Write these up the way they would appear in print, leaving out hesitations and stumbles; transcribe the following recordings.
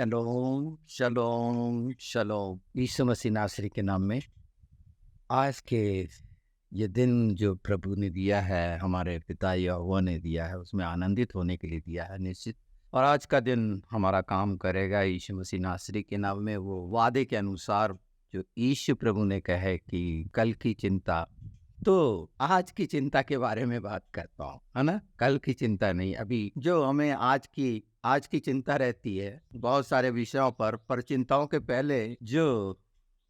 शलोम शलोम शलोम। यीशु मसीह नासरी के नाम में आज के ये दिन जो प्रभु ने दिया है, हमारे पिता यहोवा ने दिया है, उसमें आनंदित होने के लिए दिया है निश्चित। और आज का दिन हमारा काम करेगा यीशु मसीह नासरी के नाम में। वो वादे के अनुसार जो यीशु प्रभु ने कहे कि कल की चिंता, तो आज की चिंता के बारे में बात करता हूँ, है ना। कल की चिंता नहीं, अभी जो हमें आज की चिंता रहती है बहुत सारे विषयों पर चिंताओं के पहले जो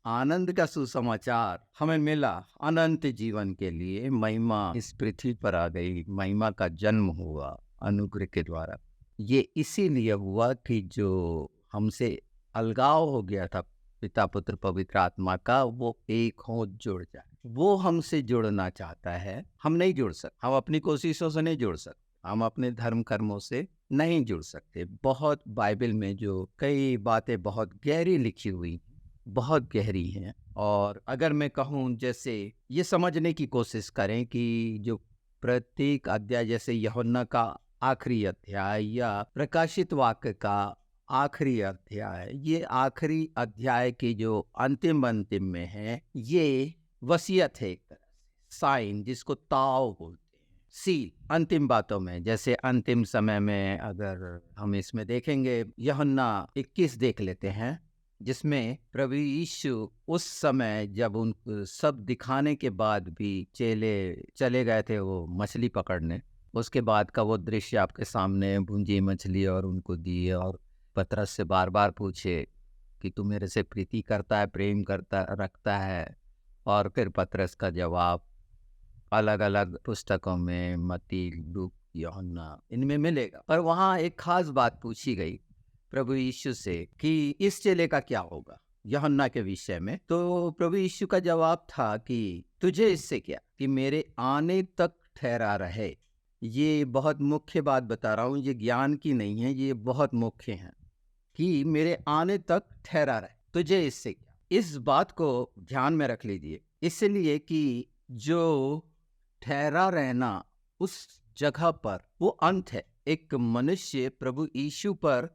आनंद का सुसमाचार हमें मिला, अनंत जीवन के लिए महिमा इस पृथ्वी पर आ गई, महिमा का जन्म हुआ अनुग्रह के द्वारा। ये इसीलिए हुआ कि जो हमसे अलगाव हो गया था पिता पुत्र पवित्र आत्मा का, वो एक हो जुड़ जाए। वो हमसे जुड़ना चाहता है, हम नहीं जुड़ सकते, हम अपनी कोशिशों से नहीं जुड़ सकते, हम अपने धर्म कर्मों से नहीं जुड़ सकते। बहुत बाइबल में जो कई बातें बहुत गहरी लिखी हुई, बहुत गहरी हैं। और अगर मैं कहूँ, जैसे ये समझने की कोशिश करें कि जो प्रत्येक अध्याय, जैसे यूहन्ना का आखिरी अध्याय या प्रकाशित वाक्य का आखिरी अध्याय, ये आखिरी अध्याय की जो अंतिम में है, ये वसीयत है, एक तरह से साइन, जिसको ताव बोलते हैं, सील अंतिम बातों में। जैसे अंतिम समय में अगर हम इसमें देखेंगे, यूहन्ना 21 देख लेते हैं, जिसमें प्रभु यीशु उस समय जब उन सब दिखाने के बाद भी चेले चले गए थे वो मछली पकड़ने, उसके बाद का वो दृश्य आपके सामने, भुंजी मछली और उनको दी, और पतरस से बार बार पूछे कि तू मेरे से प्रीति करता है, प्रेम करता रखता है। और फिर पतरस का जवाब अलग अलग पुस्तकों में, मत्ती, लूक, यूहन्ना, इनमें मिलेगा। पर वहाँ एक खास बात पूछी गई प्रभु यीशु से कि इस चेले का क्या होगा, यूहन्ना के विषय में। तो प्रभु यीशु का जवाब था कि तुझे इससे क्या, कि मेरे आने तक ठहरा रहे। ये बहुत मुख्य बात बता रहा हूँ, ये ज्ञान की नहीं है, ये बहुत मुख्य है कि मेरे आने तक ठहरा रहे, तुझे इससे क्या। इस बात को ध्यान में रख लीजिए, इसलिए कि जो ठहरा रहना उस जगह पर वो अंत है। एक मनुष्य प्रभु यीशु पर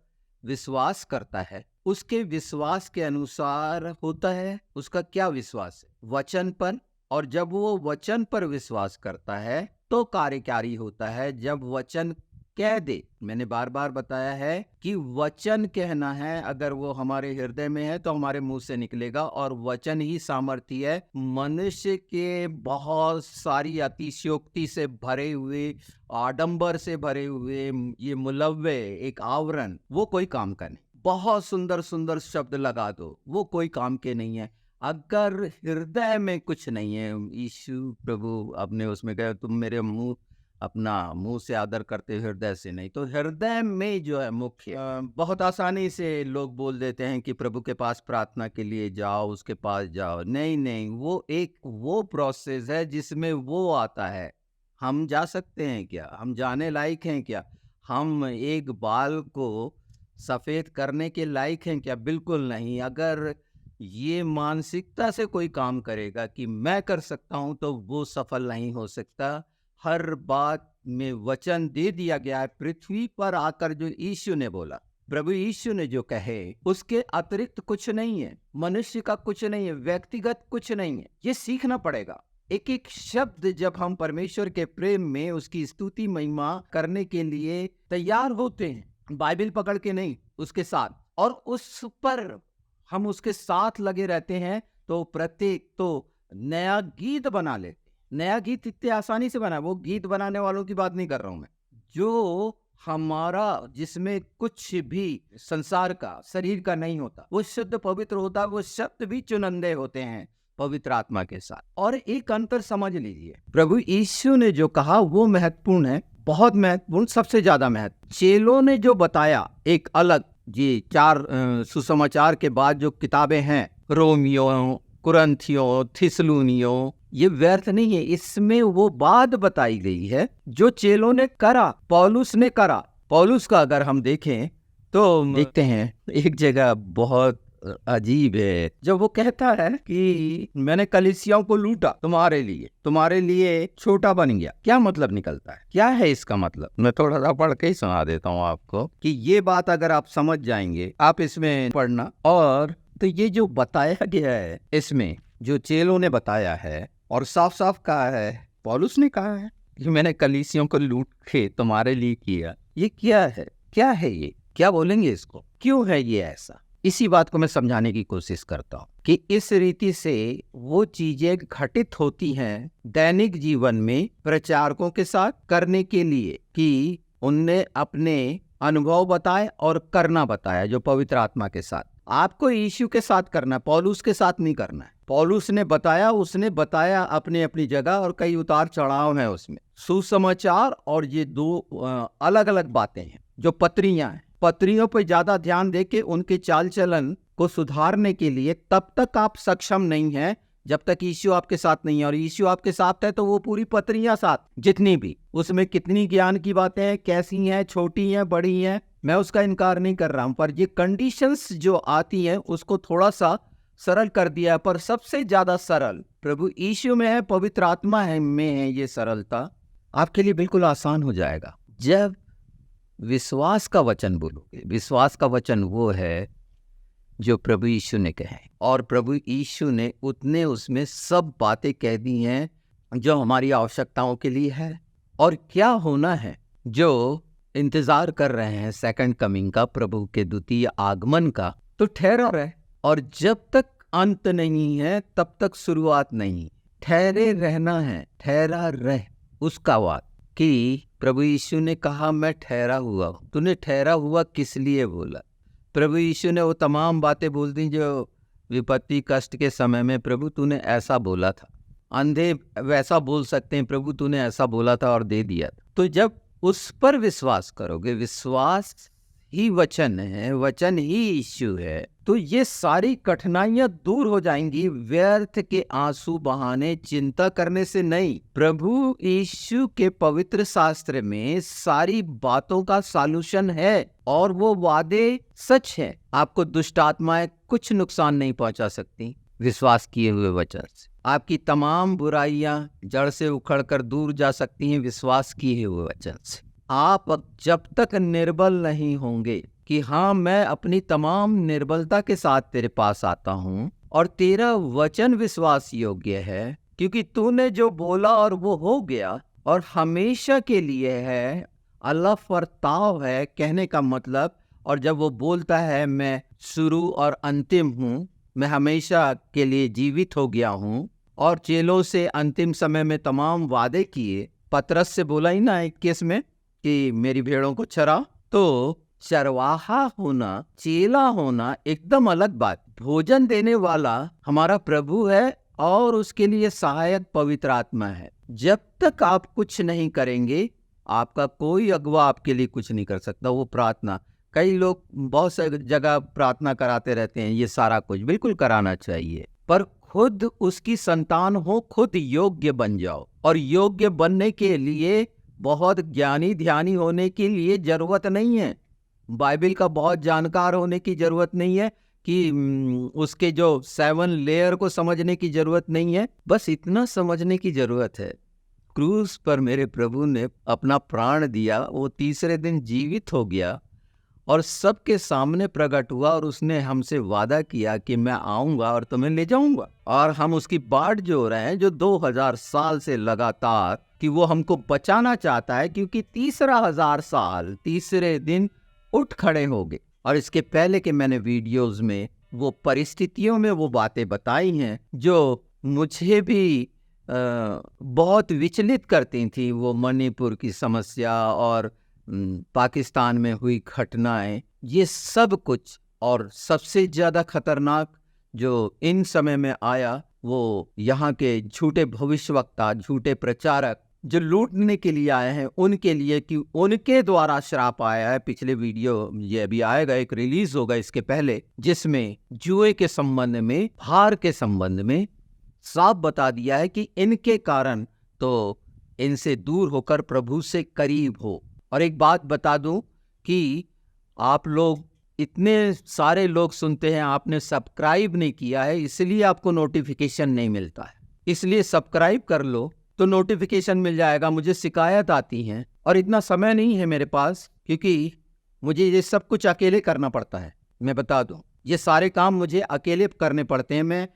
विश्वास करता है, उसके विश्वास के अनुसार होता है। उसका क्या विश्वास है? वचन पर। और जब वो वचन पर विश्वास करता है तो कार्यकारी होता है। जब वचन कह दे, मैंने बार बार बताया है कि वचन कहना है, अगर वो हमारे हृदय में है तो हमारे मुंह से निकलेगा। और वचन ही सामर्थ्य है। मनुष्य के बहुत सारी अतिशयोक्ति से भरे हुए, आडंबर से भरे हुए ये मुलव्वे, एक आवरण, वो कोई काम का नहीं। बहुत सुंदर सुंदर शब्द लगा दो, वो कोई काम के नहीं है अगर हृदय में कुछ नहीं है। यीशु प्रभु अपने उसमें कहे, तुम मेरे अपना मुंह से आदर करते, हृदय से नहीं। तो हृदय में जो है मुख्य। बहुत आसानी से लोग बोल देते हैं कि प्रभु के पास प्रार्थना के लिए जाओ, उसके पास जाओ। नहीं नहीं, वो प्रोसेस है जिसमें वो आता है। हम जा सकते हैं क्या? हम जाने लायक हैं क्या? हम एक बाल को सफेद करने के लायक हैं क्या? बिल्कुल नहीं। अगर ये मानसिकता से कोई काम करेगा कि मैं कर सकता हूं, तो वो सफल नहीं हो सकता। हर बात में वचन दे दिया गया है। पृथ्वी पर आकर जो यीशु ने बोला, प्रभु यीशु ने जो कहे, उसके अतिरिक्त कुछ नहीं है। मनुष्य का कुछ नहीं है, व्यक्तिगत कुछ नहीं है। ये सीखना पड़ेगा। एक एक शब्द जब हम परमेश्वर के प्रेम में उसकी स्तुति महिमा करने के लिए तैयार होते हैं, बाइबल पकड़ के नहीं, उसके साथ, और उस पर हम उसके साथ लगे रहते हैं, तो प्रत्येक तो नया गीत बना ले। नया गीत इतने आसानी से बना, वो गीत बनाने वालों की बात नहीं कर रहा हूं मैं, जो हमारा, जिसमें कुछ भी संसार का, शरीर का नहीं होता, वो शुद्ध पवित्र होता है। वो शब्द भी चुनिंदे होते हैं पवित्र आत्मा के साथ। और एक अंतर समझ लीजिए, प्रभु यीशु ने जो कहा वो महत्वपूर्ण है, बहुत महत्वपूर्ण, सबसे ज्यादा महत्व। चेलों ने जो बताया एक अलग, जी 4 सुसमाचार के बाद जो किताबें हैं, रोमियो, कुरंथियो, थिस्सलुनियो, ये व्यर्थ नहीं है। इसमें वो बात बताई गई है जो चेलों ने करा, पौलुस ने करा। पौलुस का अगर हम देखें तो देखते हैं एक जगह बहुत अजीब है जब वो कहता है कि मैंने कलीसियाओं को लूटा तुम्हारे लिए छोटा बन गया। क्या मतलब निकलता है, क्या है इसका मतलब? मैं थोड़ा सा पढ़ के ही सुना देता हूँ आपको कि ये बात अगर आप समझ जाएंगे, आप इसमें पढ़ना। और तो ये जो बताया गया है इसमें, जो चेलों ने बताया है और साफ साफ कहा है, पौलुस ने कहा है कि मैंने कलीसियों को लूट के तुम्हारे लिए किया। ये क्या है ये क्या बोलेंगे इसको, क्यों है ये ऐसा? इसी बात को मैं समझाने की कोशिश करता हूँ कि इस रीति से वो चीजें घटित होती हैं दैनिक जीवन में प्रचारकों के साथ करने के लिए कि उनने अपने अनुभव बताए और करना बताया जो पवित्र आत्मा के साथ। आपको यीशु के साथ करना, पौलुस के साथ नहीं करना है। पौलुस ने बताया, उसने बताया अपनी अपनी जगह, और कई उतार चढ़ाव हैं उसमें। सुसमाचार और ये दो अलग अलग बातें हैं। जो पत्रियां हैं, पत्रियों पर ज्यादा ध्यान देके उनके चाल चलन को सुधारने के लिए तब तक आप सक्षम नहीं हैं जब तक यीशु आपके साथ नहीं है। और यीशु आपके साथ है तो वो पूरी पत्रियां साथ, जितनी भी उसमें कितनी ज्ञान की बातें हैं, कैसी हैं, छोटी हैं, बड़ी हैं, मैं उसका इनकार नहीं कर रहा हूं। पर ये कंडीशंस जो आती हैं उसको थोड़ा सा सरल कर दिया। पर सबसे ज्यादा सरल प्रभु यीशु में है, पवित्र आत्मा है में है। ये सरलता आपके लिए बिल्कुल आसान हो जाएगा जब विश्वास का वचन बोलोगे। विश्वास का वचन वो है जो प्रभु यीशु ने कहे, और प्रभु यीशु ने उतने उसमें सब बातें कह दी हैं जो हमारी आवश्यकताओं के लिए है और क्या होना है, जो इंतजार कर रहे हैं सेकंड कमिंग का, प्रभु के द्वितीय आगमन का। तो ठहरा रहे, और जब तक अंत नहीं है तब तक शुरुआत नहीं। ठहरे रहना है, ठहरा रह। उसका बात कि प्रभु यीशु ने कहा मैं ठहरा हुआ हूं। तूने ठहरा हुआ किस लिए बोला? प्रभु यीशु ने वो तमाम बातें बोल दी जो विपत्ति कष्ट के समय में प्रभु तूने ऐसा बोला था। अंधे वैसा बोल सकते हैं, प्रभु तूने ऐसा बोला था और दे दिया। तो जब उस पर विश्वास करोगे, विश्वास ही वचन है, वचन ही यीशु है, तो ये सारी कठिनाइयां दूर हो जाएंगी। व्यर्थ के आंसू बहाने चिंता करने से नहीं। प्रभु यीशु के पवित्र शास्त्र में सारी बातों का सॉल्यूशन है और वो वादे सच है। आपको दुष्ट आत्माएं कुछ नुकसान नहीं पहुंचा सकती विश्वास किए हुए वचन से। आपकी तमाम बुराइयां जड़ से उखड़कर दूर जा सकती हैं विश्वास किए हुए वचन से। आप जब तक निर्बल नहीं होंगे कि हाँ मैं अपनी तमाम निर्बलता के साथ तेरे पास आता हूँ और तेरा वचन विश्वास योग्य है, क्योंकि तूने जो बोला और वो हो गया और हमेशा के लिए है, अल्लाह फरताव है कहने का मतलब। और जब वो बोलता है मैं शुरू और अंतिम हूँ, मैं हमेशा के लिए जीवित हो गया हूँ, और चेलों से अंतिम समय में तमाम वादे किए। पतरस से बोला ही ना 21 में कि मेरी भेड़ों को चरा। तो चरवाहा होना, चेला होना एकदम अलग बात। भोजन देने वाला हमारा प्रभु है और उसके लिए सहायक पवित्र आत्मा है। जब तक आप कुछ नहीं करेंगे, आपका कोई अगुवा आपके लिए कुछ नहीं कर सकता। वो प्रार्थना, कई लोग बहुत सी जगह प्रार्थना कराते रहते हैं, ये सारा कुछ बिल्कुल कराना चाहिए, पर खुद उसकी संतान हो, खुद योग्य बन जाओ। और योग्य बनने के लिए बहुत ज्ञानी ध्यानी होने की लिए जरूरत नहीं है, बाइबल का बहुत जानकार होने की जरूरत नहीं है, कि उसके जो 7 लेयर को समझने की जरूरत नहीं है। बस इतना समझने की जरूरत है, क्रूस पर मेरे प्रभु ने अपना प्राण दिया, वो तीसरे दिन जीवित हो गया और सबके सामने प्रकट हुआ, और उसने हमसे वादा किया कि मैं आऊंगा और तुम्हें ले जाऊंगा। और हम उसकी बाट जो रहे हैं, जो 2000 साल से लगातार, कि वो हमको बचाना चाहता है, क्योंकि तीसरा 1000 साल तीसरे दिन उठ खड़े हो गए। और इसके पहले के मैंने वीडियोस में वो परिस्थितियों में वो बातें बताई हैं जो मुझे भी बहुत विचलित करती थी। वो मणिपुर की समस्या और पाकिस्तान में हुई घटनाएं, ये सब कुछ। और सबसे ज्यादा खतरनाक जो इन समय में आया, वो यहाँ के झूठे भविष्यवक्ता, झूठे प्रचारक जो लूटने के लिए आए हैं, उनके लिए, कि उनके द्वारा श्राप आया है। पिछले वीडियो ये अभी आएगा, एक रिलीज होगा इसके पहले, जिसमें जुए के संबंध में, हार के संबंध में साफ बता दिया है कि इनके कारण तो इनसे दूर होकर प्रभु से करीब हो। और एक बात बता दूं कि आप लोग इतने सारे लोग सुनते हैं, आपने सब्सक्राइब नहीं किया है, इसलिए आपको नोटिफिकेशन नहीं मिलता है। इसलिए सब्सक्राइब कर लो तो नोटिफिकेशन मिल जाएगा। मुझे शिकायत आती हैं और इतना समय नहीं है मेरे पास, क्योंकि मुझे ये सब कुछ अकेले करना पड़ता है। मैं बता दूं, ये सारे काम मुझे अकेले करने पड़ते हैं। मैं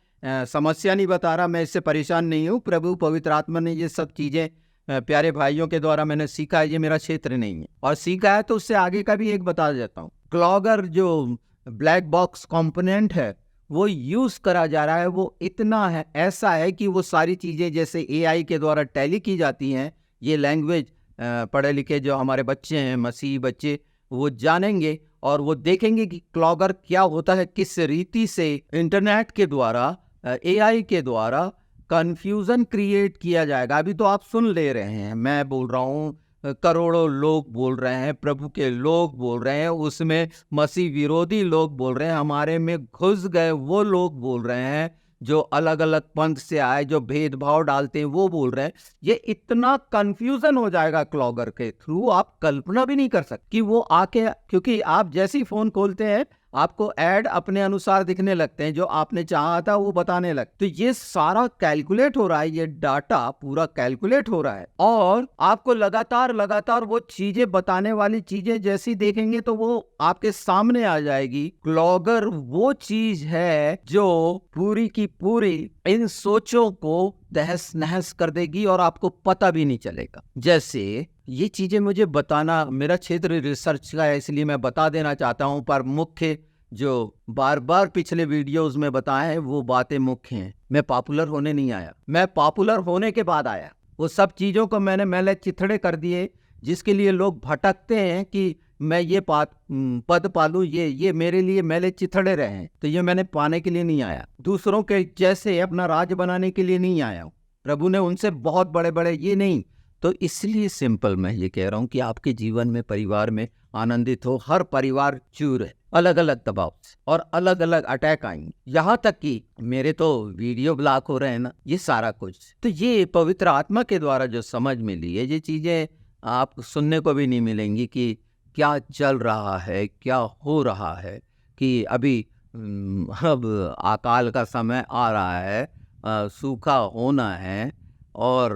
समस्या नहीं बता रहा, मैं इससे परेशान नहीं हूँ। प्रभु पवित्र आत्मा ने ये सब चीज़ें प्यारे भाइयों के द्वारा मैंने सीखा है, ये मेरा क्षेत्र नहीं है। और सीखा है तो उससे आगे का भी एक बता देता हूँ। क्लॉगर जो ब्लैक बॉक्स कंपोनेंट है वो यूज़ करा जा रहा है, वो इतना है, ऐसा है कि वो सारी चीज़ें जैसे एआई के द्वारा टैली की जाती हैं, ये लैंग्वेज पढ़े लिखे जो हमारे बच्चे हैं, मसीही बच्चे, वो जानेंगे और वो देखेंगे कि क्लॉगर क्या होता है, किस रीति से इंटरनेट के द्वारा, एआई के द्वारा कंफ्यूजन क्रिएट किया जाएगा। अभी तो आप सुन ले रहे हैं, मैं बोल रहा हूँ, करोड़ों लोग बोल रहे हैं, प्रभु के लोग बोल रहे हैं, उसमें मसीह विरोधी लोग बोल रहे हैं, हमारे में घुस गए वो लोग बोल रहे हैं, जो अलग अलग पंथ से आए, जो भेदभाव डालते हैं वो बोल रहे हैं। ये इतना कंफ्यूजन हो जाएगा क्लॉगर के थ्रू, आप कल्पना भी नहीं कर सकते कि वो आके, क्योंकि आप जैसे ही फोन खोलते हैं आपको ऐड अपने अनुसार दिखने लगते हैं, जो आपने चाहा था वो बताने लगते। तो ये सारा कैलकुलेट हो रहा है, ये डाटा पूरा कैलकुलेट हो रहा है और आपको लगातार लगातार वो चीजें बताने वाली चीजें जैसी देखेंगे तो वो आपके सामने आ जाएगी। क्लॉगर वो चीज है जो पूरी की पूरी इन सोचों को तहस नहस कर देगी और आपको पता भी नहीं चलेगा। जैसे ये चीजें मुझे बताना, मेरा क्षेत्र रिसर्च का है इसलिए मैं बता देना चाहता हूं, पर मुख्य जो बार बार पिछले वीडियोस में बताए हैं वो बातें मुख्य हैं। मैं पॉपुलर होने नहीं आया, मैं पॉपुलर होने के बाद आया। वो सब चीजों को मैंने मैले चिथड़े कर दिए जिसके लिए लोग भटकते हैं कि मैं ये पद पालूं, ये मेरे लिए मैले चिथड़े रहे हैं। तो ये मैंने पाने के लिए नहीं आया, दूसरों के जैसे अपना राज बनाने के लिए नहीं आया हूं। प्रभु ने उनसे बहुत बड़े बड़े ये नहीं। तो इसलिए सिंपल मैं ये कह रहा हूं कि आपके जीवन में, परिवार में आनंदित हो। हर परिवार चूर है, अलग अलग दबाव और अलग अलग अटैक आएंगे, यहाँ तक कि मेरे तो वीडियो ब्लॉक हो रहे हैं ना, ये सारा कुछ। तो ये पवित्र आत्मा के द्वारा जो समझ मिली है, ये चीजें आप सुनने को भी नहीं मिलेंगी कि क्या चल रहा है, क्या हो रहा है, कि अभी अब अकाल का समय आ रहा है, सूखा होना है और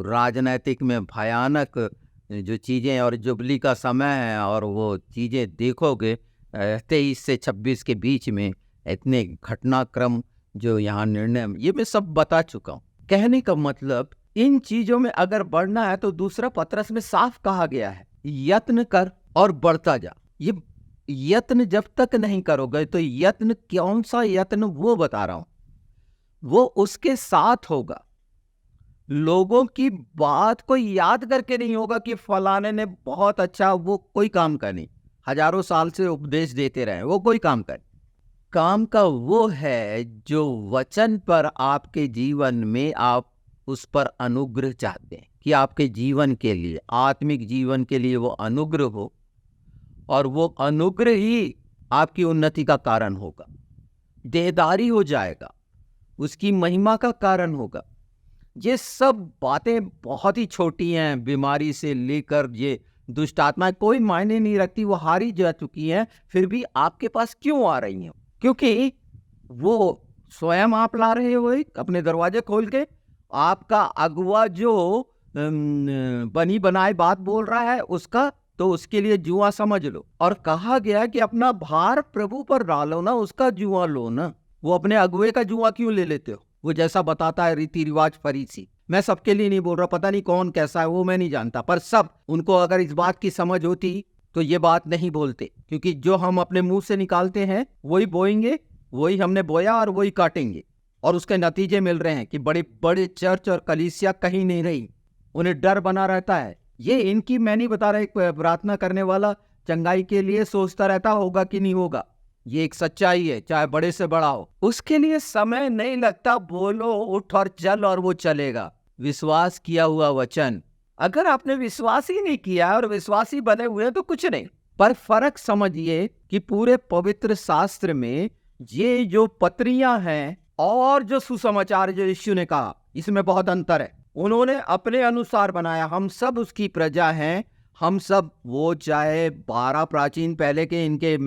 राजनीतिक में भयानक जो चीज़ें, और जुबली का समय है और वो चीज़ें देखोगे 23 से 26 के बीच में इतने घटनाक्रम जो यहाँ निर्णय, ये मैं सब बता चुका हूँ। कहने का मतलब, इन चीज़ों में अगर बढ़ना है तो दूसरा पत्रस में साफ कहा गया है, यत्न कर और बढ़ता जा। ये यत्न जब तक नहीं करोगे तो यत्न, कौन सा यत्न वो बता रहा हूं, वो उसके साथ होगा। लोगों की बात को याद करके नहीं होगा कि फलाने ने बहुत अच्छा वो कोई काम का नहीं, हजारों साल से उपदेश देते रहे, वो कोई काम का नहीं। काम का वो है जो वचन पर आपके जीवन में आप उस पर अनुग्रह चाहते हैं कि आपके जीवन के लिए, आत्मिक जीवन के लिए वो अनुग्रह हो, और वो अनुग्रह ही आपकी उन्नति का कारण होगा, देहदारी हो जाएगा, उसकी महिमा का कारण होगा। ये सब बातें बहुत ही छोटी हैं, बीमारी से लेकर ये दुष्ट आत्मा कोई मायने नहीं रखती, वो हारी जा चुकी हैं, फिर भी आपके पास क्यों आ रही हैं? क्योंकि वो स्वयं आप ला रहे हो अपने दरवाजे खोल के। आपका अगुआ जो बनी बनाए बात बोल रहा है उसका, तो उसके लिए जुआ समझ लो। और कहा गया कि अपना भार प्रभु पर डालो ना, उसका जुआ लो ना। वो अपने अगुए का जुआ क्यों ले लेते हो? वो जैसा बताता है रीति रिवाज फरीसी। मैं सबके लिए नहीं बोल रहा, पता नहीं कौन कैसा है वो मैं नहीं जानता, पर सब उनको अगर इस बात की समझ होती तो ये बात नहीं बोलते, क्योंकि जो हम अपने मुंह से निकालते हैं वही बोएंगे, वही हमने बोया और वही काटेंगे, और उसके नतीजे मिल रहे हैं कि बड़े बड़े चर्च और कलीसिया कहीं नहीं रही, उन्हें डर बना रहता है। ये इनकी, मैं नहीं बता रहा, प्रार्थना करने वाला चंगाई के लिए सोचता रहता होगा कि नहीं होगा, ये एक सच्चाई है, चाहे बड़े से बड़ा हो, उसके लिए समय नहीं लगता। बोलो उठ और चल और वो चलेगा। विश्वास किया हुआ वचन, अगर आपने विश्वास ही नहीं किया और विश्वासी बने हुए हैं तो कुछ नहीं। पर फर्क समझिए कि पूरे पवित्र शास्त्र में ये जो पत्रियां हैं और जो सुसमाचार जो यीशु ने कहा, इसमें बहुत अंतर है। उन्होंने अपने अनुसार बनाया, हम सब उसकी प्रजा हैं, हम सब, वो चाहे 12 प्राचीन पहले के इनके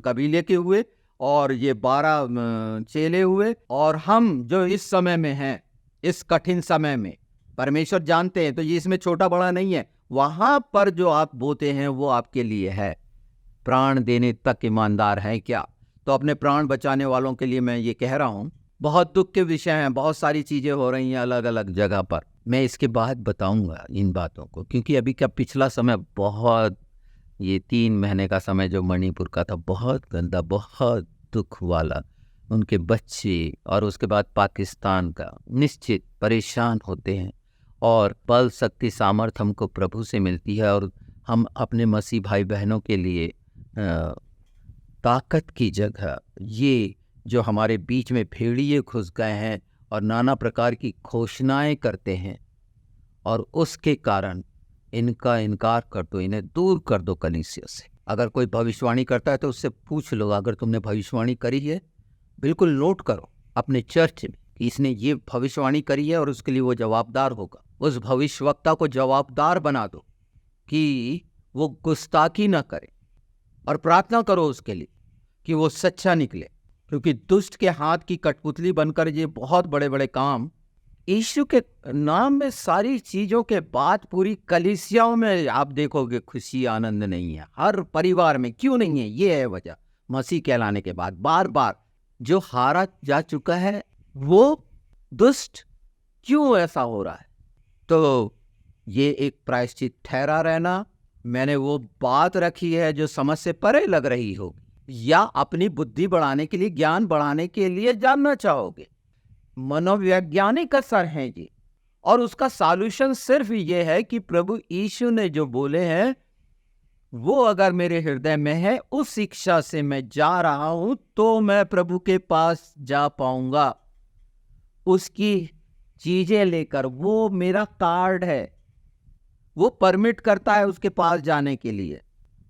कबीले के हुए और ये 12 चेले हुए, और हम जो इस समय में हैं, इस कठिन समय में, परमेश्वर जानते हैं, तो ये इसमें छोटा बड़ा नहीं है। वहां पर जो आप बोते हैं वो आपके लिए है। प्राण देने तक ईमानदार हैं क्या? तो अपने प्राण बचाने वालों के लिए मैं ये कह रहा हूँ। बहुत दुख के विषय हैं, बहुत सारी चीजें हो रही हैं अलग अलग जगह पर। मैं इसके बाद बताऊंगा इन बातों को, क्योंकि अभी का पिछला समय बहुत, ये 3 महीने का समय जो मणिपुर का था, बहुत गंदा, बहुत दुख वाला। उनके बच्चे और उसके बाद पाकिस्तान का, निश्चित परेशान होते हैं। और बल, शक्ति, सामर्थ हमको प्रभु से मिलती है, और हम अपने मसीह भाई बहनों के लिए ताकत की जगह, ये जो हमारे बीच में भेड़िए घुस गए हैं और नाना प्रकार की घोषणाएं करते हैं, और उसके कारण इनका इनकार कर दो, इन्हें दूर कर दो कलीसिया से। अगर कोई भविष्यवाणी करता है तो उससे पूछ लो, अगर तुमने भविष्यवाणी करी है, बिल्कुल नोट करो अपने चर्च में कि इसने ये भविष्यवाणी करी है और उसके लिए वो जवाबदार होगा। उस भविष्यवक्ता को जवाबदार बना दो कि वो गुस्ताखी ना करे, और प्रार्थना करो उसके लिए कि वो सच्चा निकले, क्योंकि दुष्ट के हाथ की कठपुतली बनकर ये बहुत बड़े बड़े काम यीशु के नाम में, सारी चीजों के बाद पूरी कलीसियाओं में आप देखोगे खुशी आनंद नहीं है, हर परिवार में। क्यों नहीं है? ये है वजह। मसीह कहलाने के बाद बार बार जो हारा जा चुका है वो दुष्ट, क्यों ऐसा हो रहा है? तो ये एक प्रायश्चित ठहरा रहना। मैंने वो बात रखी है जो समझ से परे लग रही हो, या अपनी बुद्धि बढ़ाने के लिए, ज्ञान बढ़ाने के लिए जानना चाहोगे। मनोवैज्ञानिक असर है जी, और उसका सॉल्यूशन सिर्फ ये है कि प्रभु यीशु ने जो बोले हैं वो अगर मेरे हृदय में है, उस शिक्षा से मैं जा रहा हूं, तो मैं प्रभु के पास जा पाऊंगा उसकी चीजें लेकर। वो मेरा कार्ड है, वो परमिट करता है उसके पास जाने के लिए।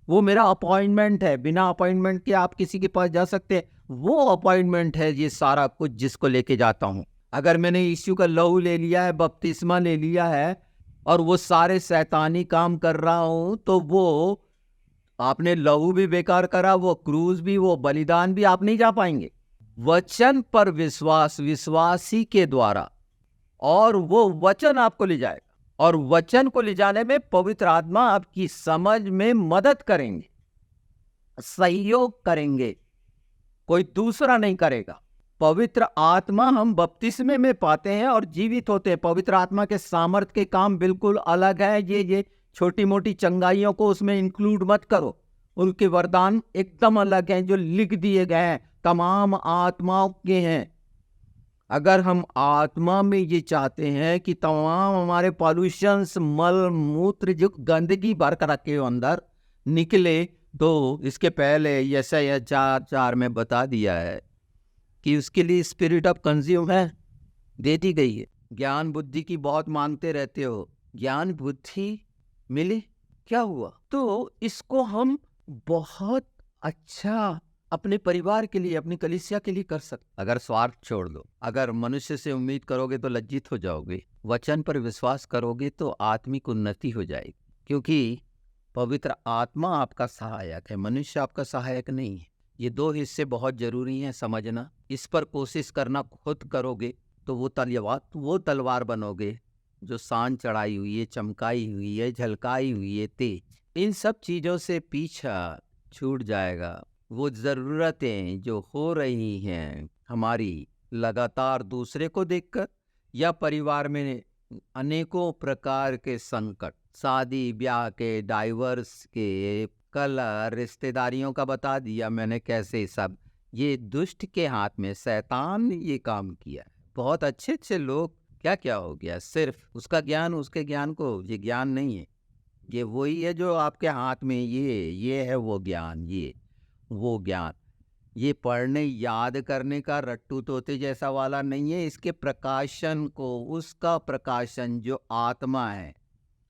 वो मेरा अपॉइंटमेंट है, बिना अपॉइंटमेंट के आप किसी के पास जा सकते हैं। वो अपॉइंटमेंट है ये सारा कुछ जिसको लेके जाता हूं। अगर मैंने यीशु का लहू ले लिया है, बपतिस्मा ले लिया है, और वो सारे शैतानी काम कर रहा हूं, तो वो आपने लहू भी बेकार करा, वो क्रूज भी, वो बलिदान भी, आप नहीं जा पाएंगे। वचन पर विश्वास, विश्वासी के द्वारा, और वो वचन आपको ले जाएगा, और वचन को ले जाने में पवित्र आत्मा आपकी समझ में मदद करेंगे, सहयोग करेंगे, कोई दूसरा नहीं करेगा। पवित्र आत्मा हम बपतिस्मे में पाते हैं और जीवित होते हैं। पवित्र आत्मा के सामर्थ के काम बिल्कुल अलग है। ये छोटी मोटी चंगाइयों को उसमें इंक्लूड मत करो। उनके वरदान एकदम अलग हैं जो लिख दिए गए हैं, तमाम आत्माओं के हैं। अगर हम आत्मा में ये चाहते हैं कि तमाम हमारे पॉल्यूशंस, मल मूत्र, जो गंदगी भर कर रखे हो अंदर, निकले, तो इसके पहले यशायाह 4:4 में बता दिया है कि उसके लिए स्पिरिट ऑफ कंज्यूम है, दे दी गई है। ज्ञान बुद्धि की बहुत मांगते रहते हो, ज्ञान बुद्धि मिली, क्या हुआ? तो इसको हम बहुत अच्छा अपने परिवार के लिए, अपनी कलीसिया के लिए कर सकते। अगर स्वार्थ छोड़ दो, अगर मनुष्य से उम्मीद करोगे तो लज्जित हो जाओगे, वचन पर विश्वास करोगे तो आत्मिक उन्नति हो जाएगी, क्योंकि पवित्र आत्मा आपका सहायक है, मनुष्य आपका सहायक नहीं है। ये 2 हिस्से बहुत जरूरी हैं समझना। इस पर कोशिश करना खुद करोगे तो वो तलवार बनोगे जो शान चढ़ाई हुई है, चमकाई हुई है, झलकाई हुई है, तेज। इन सब चीजों से पीछा छूट जाएगा। वो जरूरतें जो हो रही हैं हमारी, लगातार दूसरे को देखकर, या परिवार में अनेकों प्रकार के संकट, शादी ब्याह के, डाइवर्स के, कल रिश्तेदारियों का बता दिया मैंने कैसे सब, ये दुष्ट के हाथ में, शैतान ने ये काम किया। बहुत अच्छे अच्छे लोग, क्या क्या हो गया, सिर्फ उसका ज्ञान, उसके ज्ञान को, ये ज्ञान नहीं है, ये वही है जो आपके हाथ में, ये है वो ज्ञान, ये वो ज्ञान। ये पढ़ने याद करने का रट्टू तोते जैसा वाला नहीं है। इसके प्रकाशन को, उसका प्रकाशन जो आत्मा है,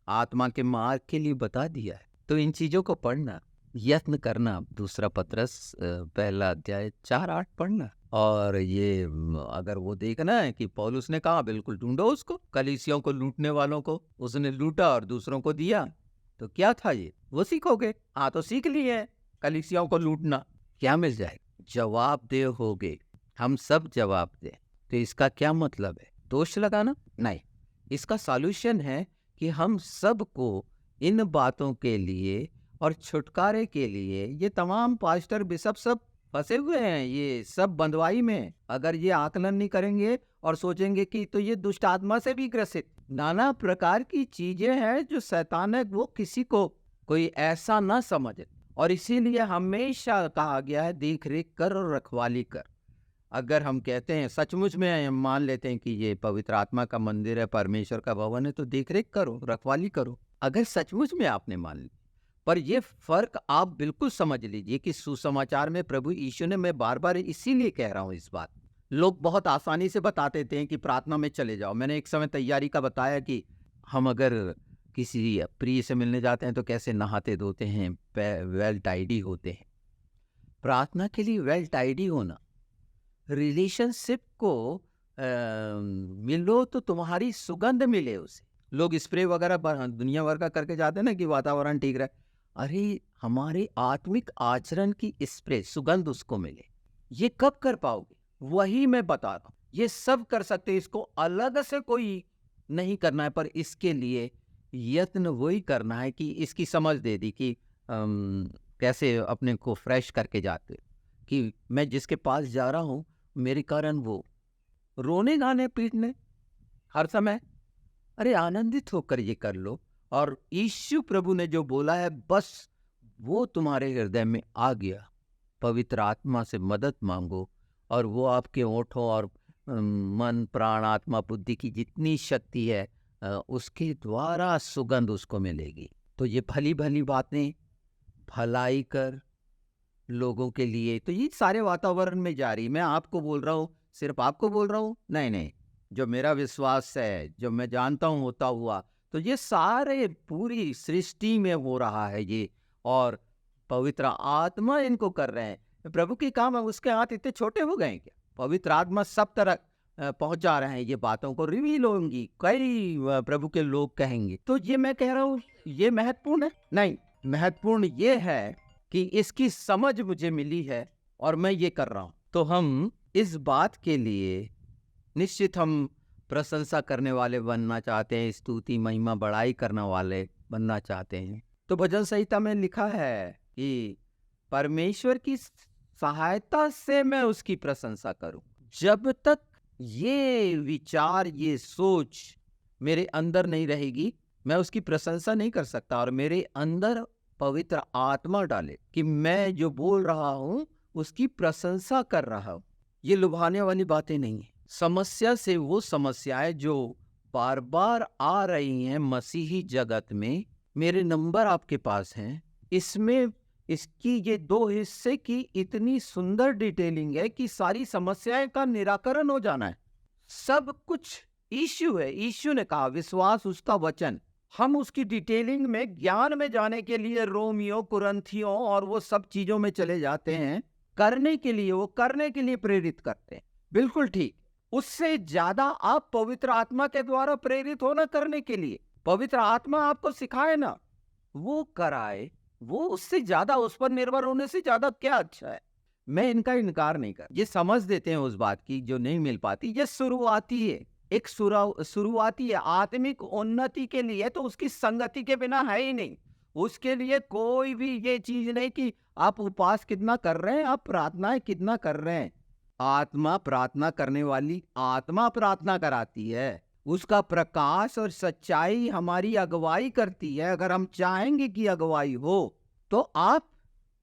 आत्मा के मार्ग के लिए बता दिया है। तो इन चीजों को पढ़ना, यत्न करना। 2 पतरस 1 अध्याय 4-8 पढ़ना। और ये अगर वो देखना है कि पौलुस ने कहा, बिल्कुल ढूंढो उसको, कलीसियों को लूटने वालों को। उसने लूटा और दूसरों को दिया, तो क्या था ये? वो सीखोगे। हाँ, तो सीख लिए हैं कलीसियाओं को लूटना। क्या मिल जाएगा? जवाबदेह होगे। हम सब जवाबदेह। तो इसका क्या मतलब है? दोष लगाना? नहीं। इसका सॉल्यूशन है कि हम सबको इन बातों के लिए और छुटकारे के लिए, ये तमाम पास्टर बिशप सब फंसे हुए हैं, ये सब बंधुआई में। अगर ये आकलन नहीं करेंगे और सोचेंगे कि तो ये दुष्ट आत्मा से भी ग्रसित, नाना प्रकार की चीजें हैं जो शैतान है, वो किसी को कोई ऐसा ना समझे। और इसीलिए हमेशा कहा गया है देख रेख कर और रखवाली कर। अगर हम कहते हैं सचमुच में हम मान लेते हैं कि ये पवित्र आत्मा का मंदिर है, परमेश्वर का भवन है, तो देख रेख करो, रखवाली करो। अगर सचमुच में आपने मान ली, पर ये फर्क आप बिल्कुल समझ लीजिए कि सुसमाचार में प्रभु यीशु ने, मैं बार बार इसीलिए कह रहा हूँ इस बात, लोग बहुत आसानी से बता देते हैं कि प्रार्थना में चले जाओ। मैंने एक समय तैयारी का बताया कि हम अगर किसी प्रिय से मिलने जाते हैं तो कैसे नहाते धोते हैं, वेल टाइडी होते हैं। प्रार्थना के लिए वेल टाइडी होना, रिलेशनशिप को मिलो तो तुम्हारी सुगंध मिले उसे। लोग स्प्रे वगैरह दुनिया भर का करके जाते हैं ना कि वातावरण ठीक रहे। अरे हमारे आत्मिक आचरण की स्प्रे, सुगंध उसको मिले। ये कब कर पाओगे? वही मैं बता रहा हूँ। ये सब कर सकते हैं, इसको अलग से कोई नहीं करना है, पर इसके लिए यत्न वही करना है कि इसकी समझ दे दी कि कैसे अपने को फ्रेश करके जाते, कि मैं जिसके पास जा रहा हूँ मेरे कारण वो रोने गाने पीटने हर समय, अरे आनंदित होकर ये कर लो। और यीशु प्रभु ने जो बोला है बस वो तुम्हारे हृदय में आ गया। पवित्र आत्मा से मदद मांगो और वो आपके होठों और मन प्राण आत्मा बुद्धि की जितनी शक्ति है उसके द्वारा सुगंध उसको मिलेगी। तो ये भली भली बातें, भलाई कर लोगों के लिए, तो ये सारे वातावरण में जारी। मैं आपको बोल रहा हूँ, सिर्फ आपको बोल रहा हूँ, नहीं नहीं, जो मेरा विश्वास है, जो मैं जानता हूँ होता हुआ, तो ये सारे पूरी सृष्टि में हो रहा है ये, और पवित्र आत्मा इनको कर रहे हैं। प्रभु की काम है, उसके हाथ इतने छोटे हो गए क्या? पवित्र आत्मा सब तरह पहुंचा रहे हैं, ये बातों को रिवील होंगी, कई प्रभु के लोग कहेंगे। तो ये मैं कह रहा हूँ ये महत्वपूर्ण है? नहीं, महत्वपूर्ण ये है कि इसकी समझ मुझे मिली है और मैं ये कर रहा हूं। तो हम इस बात के लिए निश्चित हम प्रशंसा करने वाले बनना चाहते हैं, स्तुति महिमा बड़ाई करने वाले बनना चाहते हैं। तो भजन संहिता में लिखा है कि परमेश्वर की सहायता से मैं उसकी प्रशंसा करूं। जब तक ये विचार, ये सोच मेरे अंदर नहीं रहेगी, मैं उसकी प्रशंसा नहीं कर सकता। और मेरे अंदर पवित्र आत्मा डाले कि मैं जो बोल रहा हूं उसकी प्रशंसा कर रहा हूं। ये लुभाने वाली बातें नहीं है। समस्या से वो समस्याएं जो बार बार आ रही हैं मसीही जगत में, मेरे नंबर आपके पास हैं। इसमें इसकी ये दो हिस्से की इतनी सुंदर डिटेलिंग है कि सारी समस्याएं का निराकरण हो जाना है। सब कुछ यीशु है। यीशु ने कहा, विश्वास उसका वचन। हम उसकी डिटेलिंग में, ज्ञान में जाने के लिए रोमियो, कुरंथियों और वो सब चीजों में चले जाते हैं करने के लिए, वो करने के लिए प्रेरित करते हैं। बिल्कुल ठीक। उससे ज्यादा आप पवित्र आत्मा के द्वारा प्रेरित हो ना करने के लिए। पवित्र आत्मा आपको सिखाए ना, वो कराए, वो उससे ज्यादा, उस पर निर्भर होने से ज्यादा क्या अच्छा है। मैं इनका इनकार नहीं कर, ये समझ देते हैं उस बात की जो नहीं मिल पाती। ये शुरुआती है, एक शुरुआती है आत्मिक उन्नति के लिए, तो उसकी संगति के बिना है ही नहीं। उसके लिए कोई भी ये चीज नहीं कि आप उपवास कितना कर रहे हैं, आप प्रार्थनाएं कितना कर रहे हैं। आत्मा प्रार्थना करने वाली आत्मा प्रार्थना कराती है। उसका प्रकाश और सच्चाई हमारी अगुवाई करती है। अगर हम चाहेंगे कि अगुवाई हो, तो आप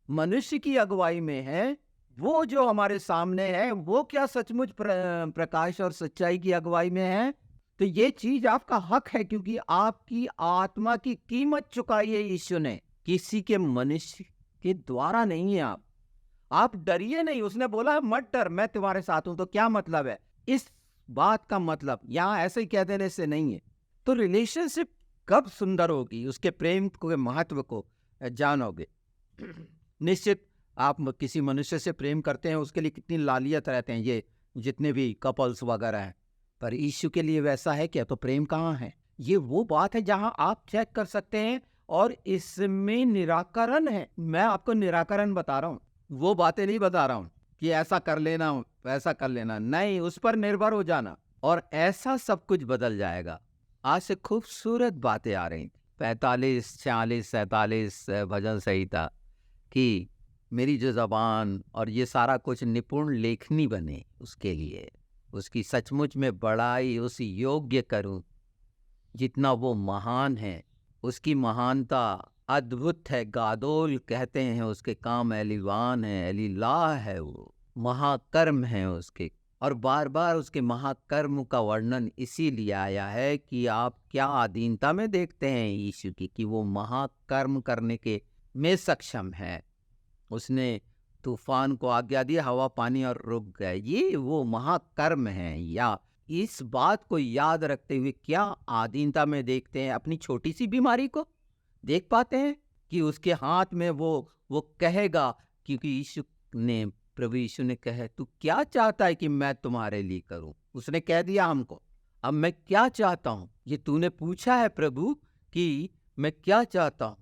मनुष्य की अगुवाई में है, वो जो हमारे सामने है वो क्या सचमुच प्रकाश और सच्चाई की अगुवाई में है? तो ये चीज आपका हक है, क्योंकि आपकी आत्मा की कीमत चुकाई है यीशु ने, किसी के मनुष्य के द्वारा नहीं है। आप डरिए नहीं। उसने बोला मत डर, मैं तुम्हारे साथ हूं। तो क्या मतलब है इस बात का? मतलब यहां ऐसे ही कह देने से नहीं है। तो रिलेशनशिप कब सुंदर होगी? उसके प्रेम के महत्व को जानोगे। निश्चित आप किसी मनुष्य से प्रेम करते हैं, उसके लिए कितनी लालियत रहते हैं ये जितने भी कपल्स वगैरह हैं, पर यीशु के लिए वैसा है क्या? तो प्रेम कहाँ है? ये वो बात है जहां आप चेक कर सकते हैं और इसमें निराकरण है। मैं आपको निराकरण बता रहा हूँ, वो बातें नहीं बता रहा हूँ कि ऐसा कर लेना वैसा कर लेना, नहीं, उस पर निर्भर हो जाना और ऐसा सब कुछ बदल जाएगा। आज से खूबसूरत बातें आ रही, 45 46 47 भजन संहिता कि मेरी जो जबान और ये सारा कुछ निपुण लेखनी बने, उसके लिए उसकी सचमुच में बड़ाई उस योग्य करूं जितना वो महान है। उसकी महानता अद्भुत है, गादोल कहते हैं उसके काम, एलिवान है, एलीलाह है, वो महाकर्म है उसके। और बार बार उसके महाकर्म का वर्णन इसीलिए आया है कि आप क्या अधीनता में देखते हैं यीशु की, कि वो महाकर्म करने के में सक्षम है। उसने तूफान को आज्ञा दी, हवा पानी और रुक गए। ये वो महाकर्म है। या इस बात को याद रखते हुए क्या आधीनता में देखते हैं अपनी छोटी सी बीमारी को, देख पाते हैं कि उसके हाथ में वो कहेगा, क्योंकि यीशु ने, प्रभु यीशु ने कहे, तू क्या चाहता है कि मैं तुम्हारे लिए करूं? उसने कह दिया हमको, अब मैं क्या चाहता हूं ये तूने पूछा है प्रभु कि मैं क्या चाहता हूं,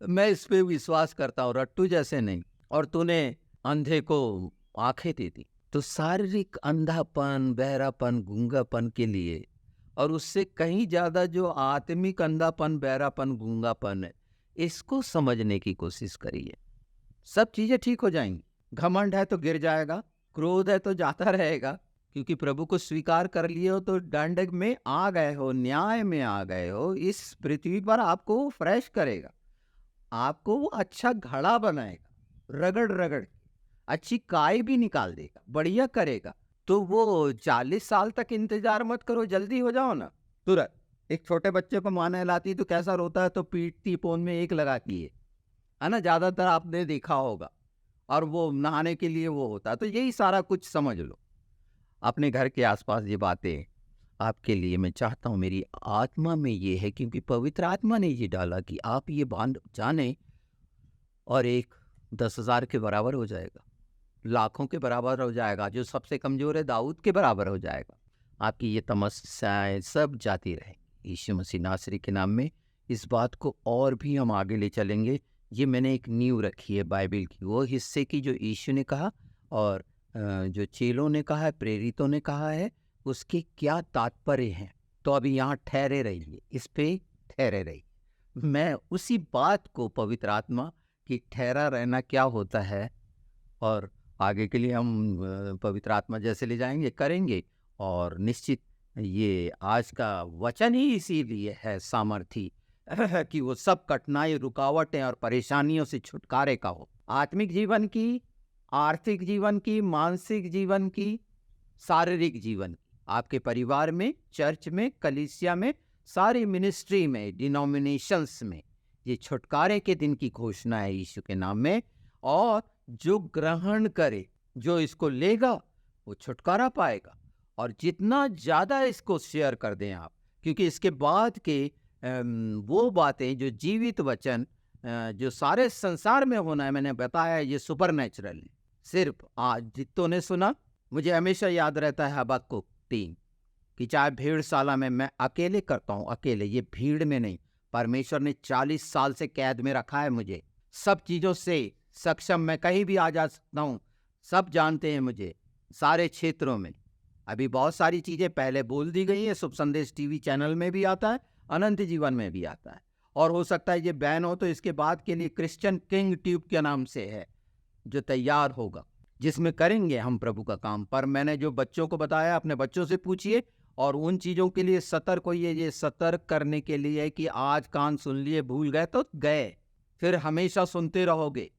मैं इस पे विश्वास करता हूं, रट्टू जैसे नहीं। और तूने अंधे को आंखें दे दी। तो शारीरिक अंधापन, बहरापन, गूंगापन के लिए, और उससे कहीं ज्यादा जो आत्मिक अंधापन, बहरापन, गूंगापन है, इसको समझने की कोशिश करिए। सब चीजें ठीक हो जाएंगी। घमंड है तो गिर जाएगा, क्रोध है तो जाता रहेगा, क्योंकि प्रभु को स्वीकार कर लिए हो तो दंड में आ गए हो, न्याय में आ गए हो। इस पृथ्वी पर आपको वो फ्रेश करेगा, आपको वो अच्छा घड़ा बनाएगा, रगड़ रगड़ अच्छी काय भी निकाल देगा, बढ़िया करेगा। तो वो 40 साल तक इंतजार मत करो, जल्दी हो जाओ ना तुरंत। एक छोटे बच्चे को माँ नहलाती तो कैसा रोता है, तो पीटती, पोन में एक लगा की है ना, ज्यादातर आपने देखा होगा। और वो नहाने के लिए वो होता है। तो यही सारा कुछ समझ लो अपने घर के आसपास। ये बातें आपके लिए मैं चाहता हूँ, मेरी आत्मा में ये है, क्योंकि पवित्र आत्मा ने ये डाला कि आप ये बात जाने, और एक 10,000 के बराबर हो जाएगा, लाखों के बराबर हो जाएगा, जो सबसे कमजोर है दाऊद के बराबर हो जाएगा। आपकी ये तमस्याएं सब जाती रहेंगी यीशु मसीह नासरी के नाम में। इस बात को और भी हम आगे ले चलेंगे। ये मैंने एक नींव रखी है बाइबल की, वो हिस्से की जो यीशु ने कहा और जो चेलों ने कहा है, प्रेरितों ने कहा है, उसके क्या तात्पर्य हैं। तो अभी यहाँ ठहरे रहिए, इस पे ठहरे रहिए। मैं उसी बात को, पवित्र आत्मा की ठहरा रहना क्या होता है, और आगे के लिए हम पवित्र आत्मा जैसे ले जाएंगे करेंगे। और निश्चित ये आज का वचन ही इसीलिए है सामर्थी कि वो सब कठिनाई, रुकावटें और परेशानियों से छुटकारे का हो। आत्मिक जीवन की, आर्थिक जीवन की, मानसिक जीवन की, शारीरिक जीवन की, आपके परिवार में, चर्च में, कलीसिया में, सारी मिनिस्ट्री में, डिनोमिनेशंस में, ये छुटकारे के दिन की घोषणा है यीशु के नाम में। और जो ग्रहण करे, जो इसको लेगा, वो छुटकारा पाएगा। और जितना ज्यादा इसको शेयर कर दें आप, क्योंकि इसके बाद के वो बातें जो जीवित वचन जो सारे संसार में होना है, मैंने बताया ये सुपरनैचुरल है। सिर्फ आज जितों ने सुना, मुझे हमेशा याद रहता है हबक्कुक 3 कि चाहे भेड़शाला में मैं अकेले करता हूँ, अकेले, ये भीड़ में नहीं। परमेश्वर ने 40 साल से कैद में रखा है मुझे, सब चीजों से सक्षम, मैं कहीं भी आ जा सकता हूँ, सब जानते हैं मुझे सारे क्षेत्रों में। अभी बहुत सारी चीजें पहले बोल दी गई है, शुभ संदेश टीवी चैनल में भी आता है, अनंत जीवन में भी आता है। और हो सकता है ये बैन हो तो इसके बाद के लिए क्रिश्चियन किंग ट्यूब के नाम से है, जो तैयार होगा, जिसमें करेंगे हम प्रभु का काम। पर मैंने जो बच्चों को बताया, अपने बच्चों से पूछिए। और उन चीजों के लिए सतर्क होइए, ये सतर्क करने के लिए कि आज कान सुन लिए, भूल गए तो गए, फिर हमेशा सुनते रहोगे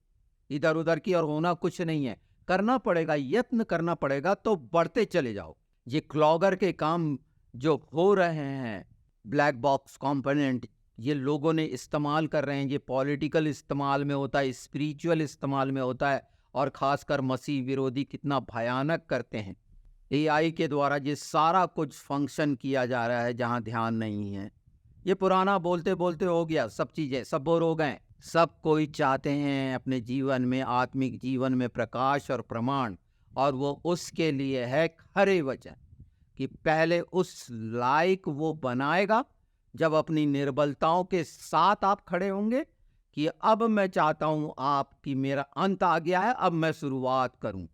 इधर उधर की, और होना कुछ नहीं है। करना पड़ेगा, यत्न करना पड़ेगा, तो बढ़ते चले जाओ। ये क्लॉगर के काम जो हो रहे हैं, ब्लैक बॉक्स कंपोनेंट, ये लोगों ने इस्तेमाल कर रहे हैं। ये पॉलिटिकल इस्तेमाल में होता है, स्पिरिचुअल इस्तेमाल में होता है, और खासकर मसीह विरोधी कितना भयानक करते हैं। AI के द्वारा ये सारा कुछ फंक्शन किया जा रहा है, जहां ध्यान नहीं है। ये पुराना बोलते बोलते हो गया, सब चीजें, सब बोर हो गए। सब कोई चाहते हैं अपने जीवन में, आत्मिक जीवन में प्रकाश और प्रमाण, और वो उसके लिए है खरे वचन, कि पहले उस लायक वो बनाएगा, जब अपनी निर्बलताओं के साथ आप खड़े होंगे कि अब मैं चाहता हूं आपकी, मेरा अंत आ गया है, अब मैं शुरुआत करूं,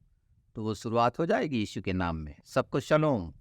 तो वो शुरुआत हो जाएगी यीशु के नाम में। सबको शलोम।